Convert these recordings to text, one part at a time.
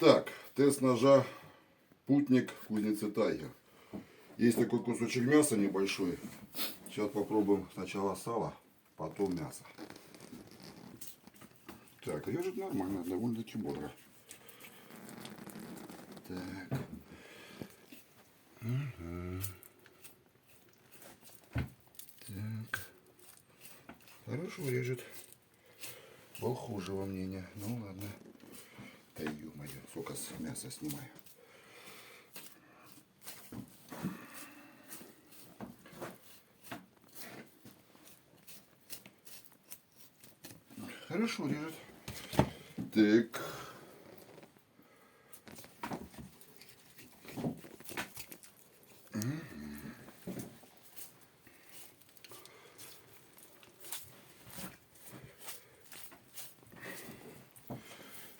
Так, тест ножа Путник кузницы Тайгер. Есть такой кусочек мяса небольшой. Сейчас попробуем сначала сало, потом мясо. Так, режет нормально, довольно-таки бодро. Так. Угу. Так. Хорошо режет. Был хужего мнения. Ну ладно. Да ё-моё, сколько с мяса снимаю. Хорошо режет. Так.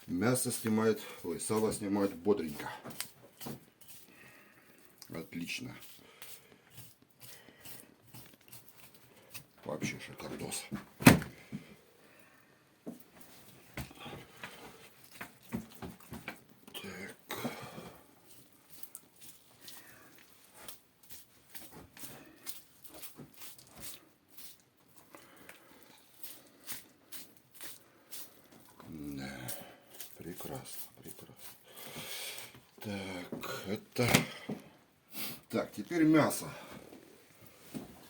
Мясо снимает, ой, сало снимает бодренько. Отлично. Вообще шикардос. Так. Да. Прекрасно, прекрасно. Так, это... Так, теперь мясо.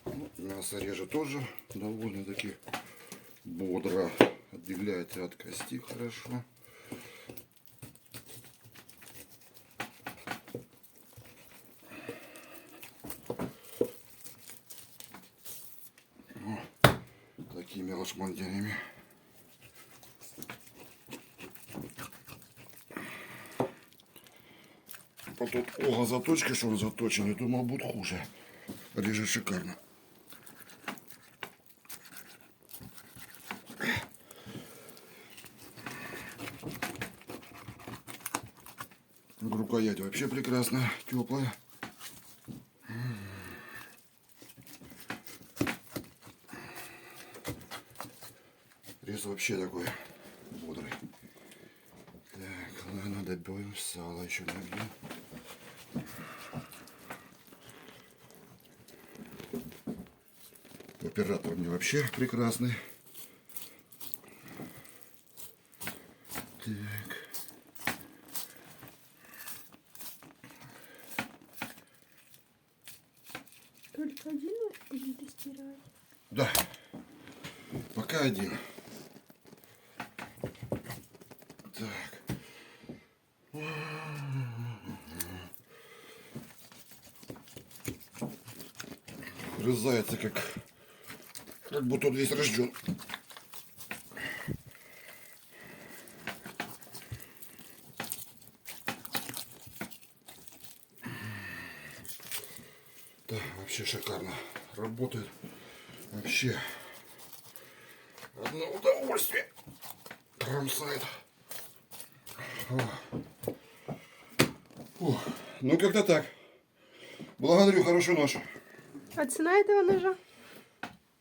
Ну, мясо режет тоже довольно-таки бодро. Отделяется от кости хорошо. О, такими лошмандями. А тут ого, заточка, что он заточен, я думал, будет хуже. Режет шикарно. Рукоять вообще прекрасная, теплая. Рез вообще такой бодрый. Так, ладно, добавим сало еще набьем. Оператор мне вообще прекрасный. Так. Только один будете стирать? Да. Пока один. Так. Врезается как будто он весь рожден. Да, вообще шикарно. Работает. Вообще одно удовольствие. Кромсает. Ну как-то так. Благодарю, хороший нож. А цена этого ножа?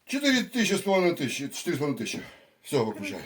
4,5 тысячи. 4,5 тысячи. Все, выключай.